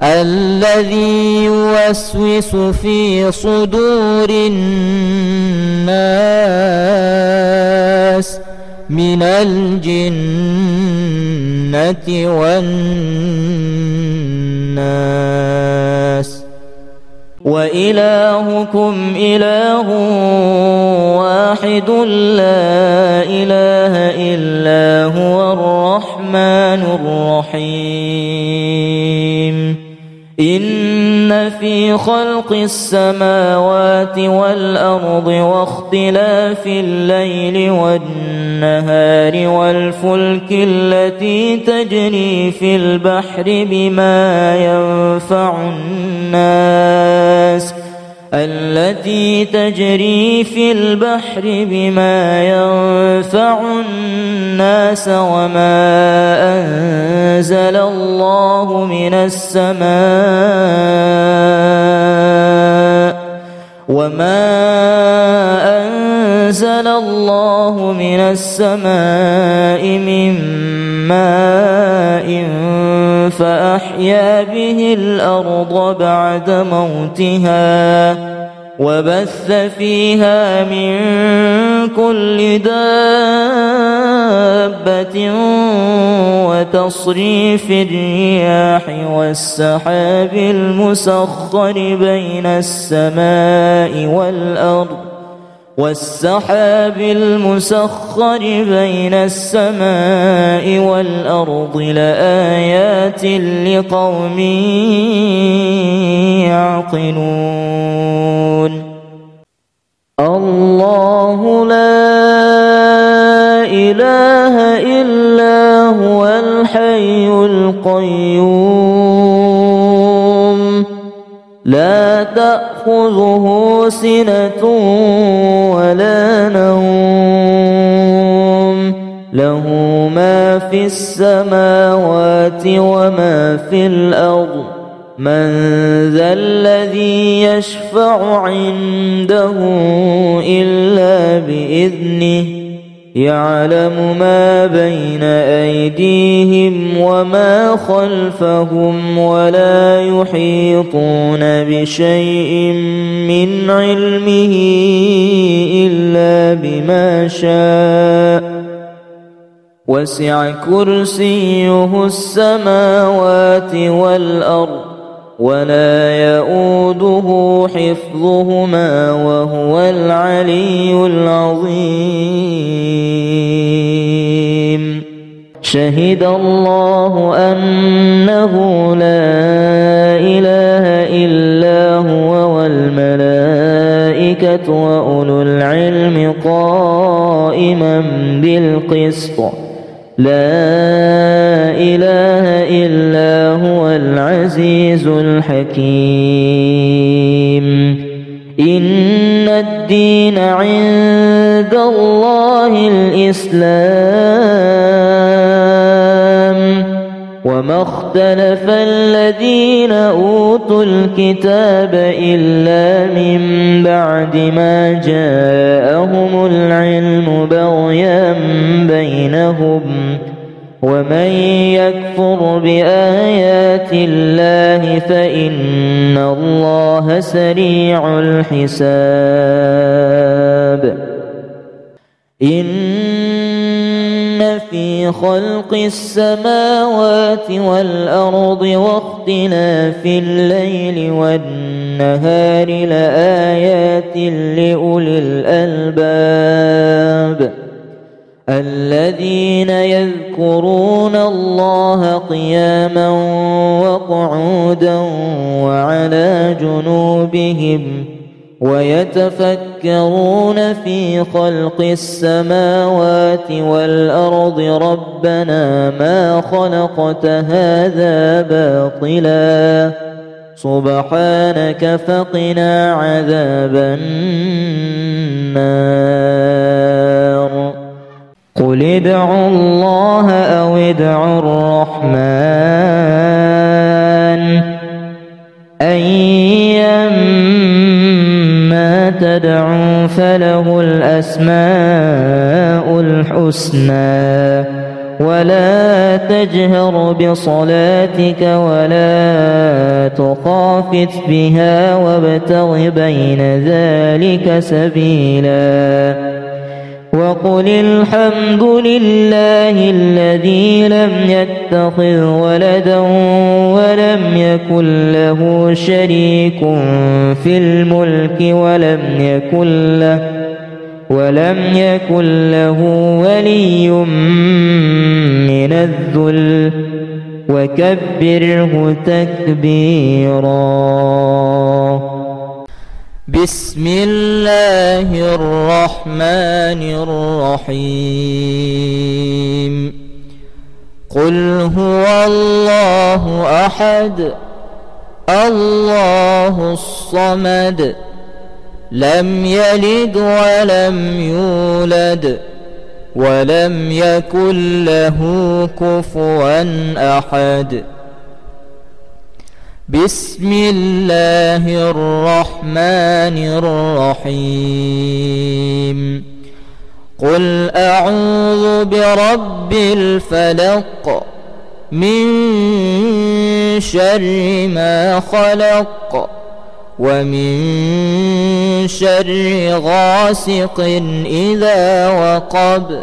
الذي يوسوس في صدور الناس من الجنة والناس. وإلهكم إله واحد لا إله إلا هو الرحمن الرحيم. إن في خلق السماوات والأرض واختلاف الليل والنهار والفلك التي تجري في البحر بما ينفع الناس وما أنزل الله من السماء من ماء فأحيا به الأرض بعد موتها وبث فيها من كل دابة وتصريف الرياح والسحاب المسخر بين السماء والأرض لآيات لقوم يعقلون. الله لا إله إلا هو الحي القيوم لا تأخذه سنة ولا نوم له ما في السماوات وما في الأرض. من ذا الذي يشفع عنده إلا بإذنه يعلم ما بين أيديهم وما خلفهم ولا يحيطون بشيء من علمه إلا بما شاء وسع كرسيه السماوات والأرض ولا يؤوده حفظهما وهو العلي العظيم. شهد الله أنه لا إله إلا هو والملائكة وأولو العلم قائما بالقسط لا إله إلا هو العزيز الحكيم. إن الدين عند الله الإسلام وما اختلف الذين أوتوا الكتاب إلا من بعد ما جاءهم العلم بغيا بينهم ومن يكفر بآيات الله فإن الله سريع الحساب. إن في خلق السماوات والأرض واختلاف الليل والنهار لآيات لأولي الألباب الذين يذكرون الله قياما وقعودا وعلى جنوبهم ويتفكرون في خلق السماوات والأرض ربنا ما خلقت هذا باطلا سبحانك فقنا عذاب النار. قل ادعوا الله أو ادعوا الرحمن أيما تدعوا فله الأسماء الحسنى ولا تجهر بصلاتك ولا تخافت بها وابتغ بين ذلك سبيلا وقل الحمد لله الذي لم يتخذ ولدا ولم يكن له شريك في الملك ولم يكن له ولي من الذل وكبره تكبيرا. بسم الله الرحمن الرحيم. قل هو الله أحد الله الصمد لم يلد ولم يولد ولم يكن له كفوا أحد. بسم الله الرحمن الرحيم. قل أعوذ برب الفلق من شر ما خلق ومن شر غاسق إذا وقب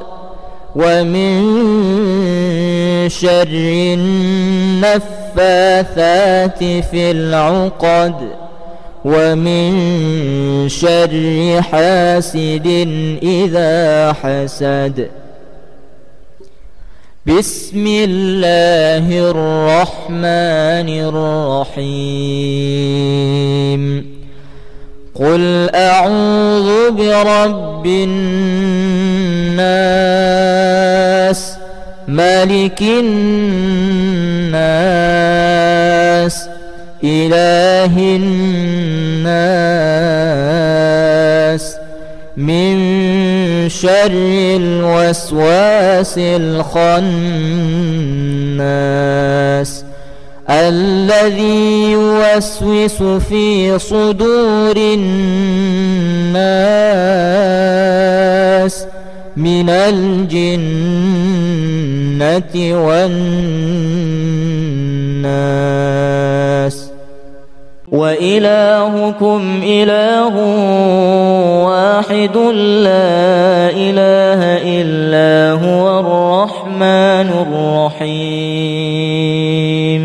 ومن شر النفاثات في العقد ومن شر حاسد إذا حسد. بسم الله الرحمن الرحيم. قل أعوذ برب الناس ملك الناس إله الناس من شر الوسواس الخناس الذي يوسوس في صدور الناس من الجنة والناس. وإلهكم إله واحد لا إله إلا هو الرحمن الرحيم.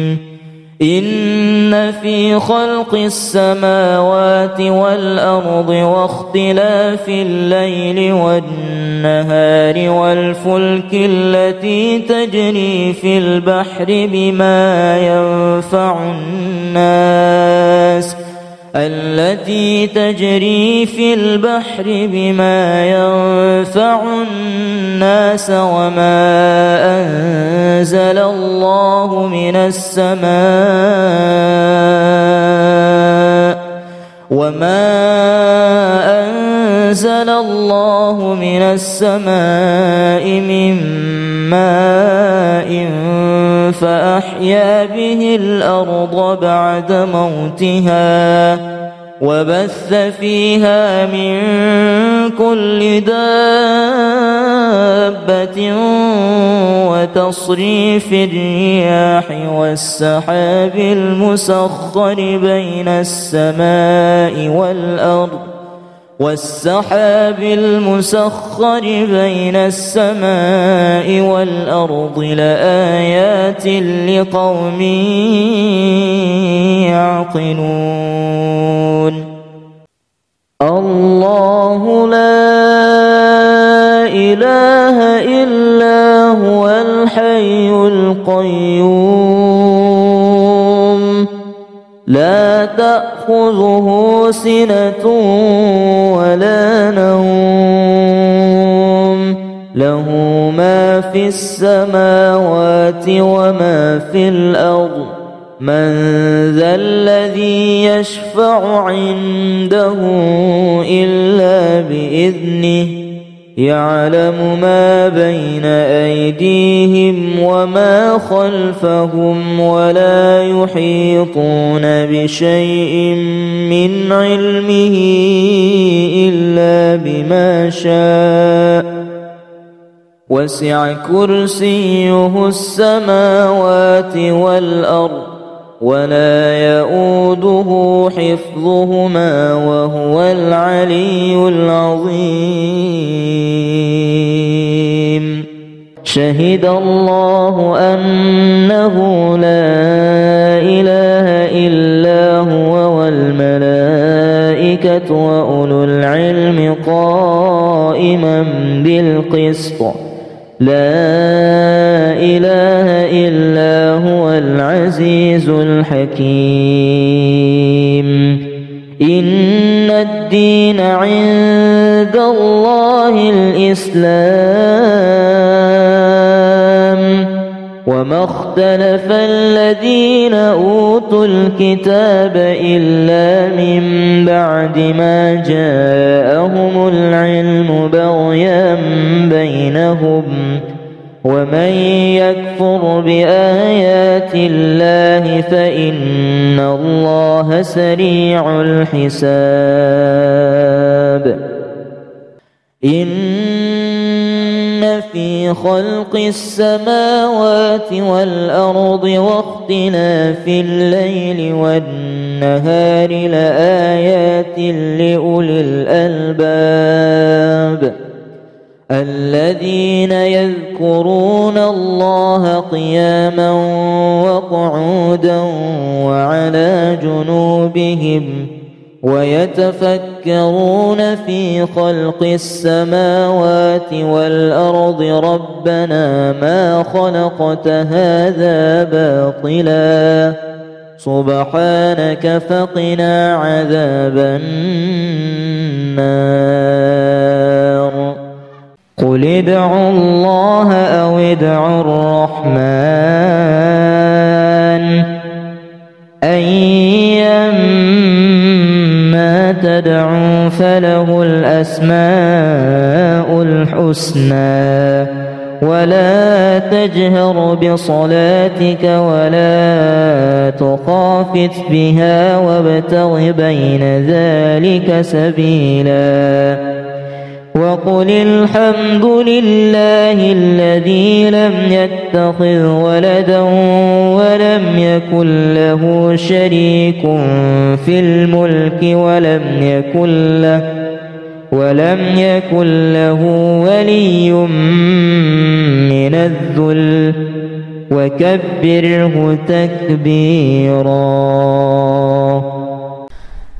إن في خلق السماوات والأرض واختلاف الليل والنهار والفلك التي تجري في البحر بما ينفع الناس وما أنزل الله من السماء من ماء فأحيا به الأرض بعد موتها وبث فيها من كل دابة وتصريف الرياح والسحاب المسخر بين السماء والأرض لآيات لقوم يعقلون. الله لا إله إلا هو الحي القيوم لا تأخذه سنة ولا نوم له ما في السماوات وما في الأرض من ذا الذي يشفع عنده إلا بإذنه يعلم ما بين أيديهم وما خلفهم ولا يحيطون بشيء من علمه إلا بما شاء وسع كرسيه السماوات والأرض ولا يؤوده حفظهما وهو العلي العظيم شهد الله أنه لا إله إلا هو والملائكة وأولو العلم قائما بالقسط لا إله إلا هو العزيز الحكيم إن الدين عند الله الإسلام وما اختلف الذين أوتوا الكتاب إلا من بعد ما جاءهم العلم بغيا بينهم ومن يكفر بآيات الله فإن الله سريع الحساب إن في خلق السماوات والأرض واختلاف الليل والنهار لآيات لأولي الألباب الذين يذكرون الله قياما وقعودا وعلى جنوبهم ويتفكرون في خلق السماوات والأرض ربنا ما خلقت هذا باطلا سبحانك فقنا عذاب النار قل ادعوا الله أو ادعوا الرحمن أيما تدعوا فله الأسماء الحسنى ولا تجهر بصلاتك ولا تخافت بها وابتغ بين ذلك سبيلا وقل الحمد لله الذي لم يتخذ ولدا ولم يكن له شريك في الملك ولم يكن له ولي من الذل وكبره تكبيرا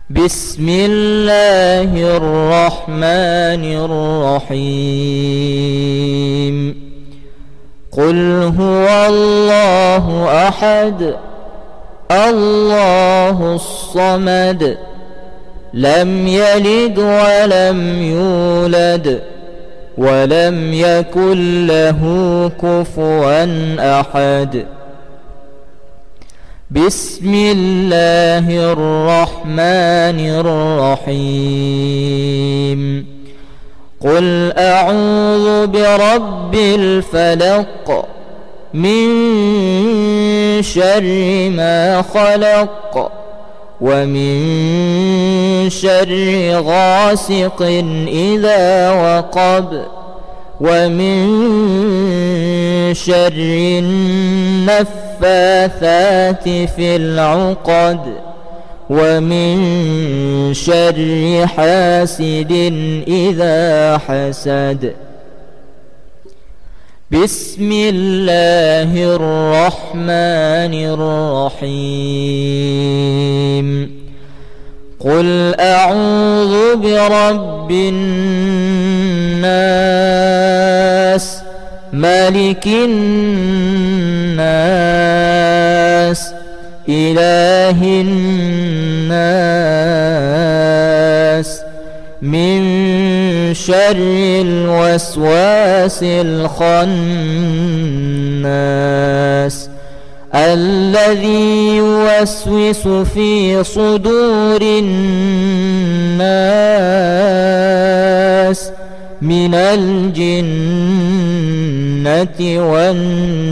بسم الله الرحمن الرحيم قل هو الله أحد الله الصمد لم يلد ولم يولد ولم يكن له كفوا أحد بسم الله الرحمن الرحيم قل أعوذ برب الفلق من شر ما خلق ومن شر غاسق إذا وقب ومن شر النفاثات في العقد ومن شر حاسد إذا حسد بسم الله الرحمن الرحيم قل أعوذ برب الناس ملك الناس إله الناس من شر الوسواس الخناس الذي يوسوس في صدور الناس من الجنة والناس.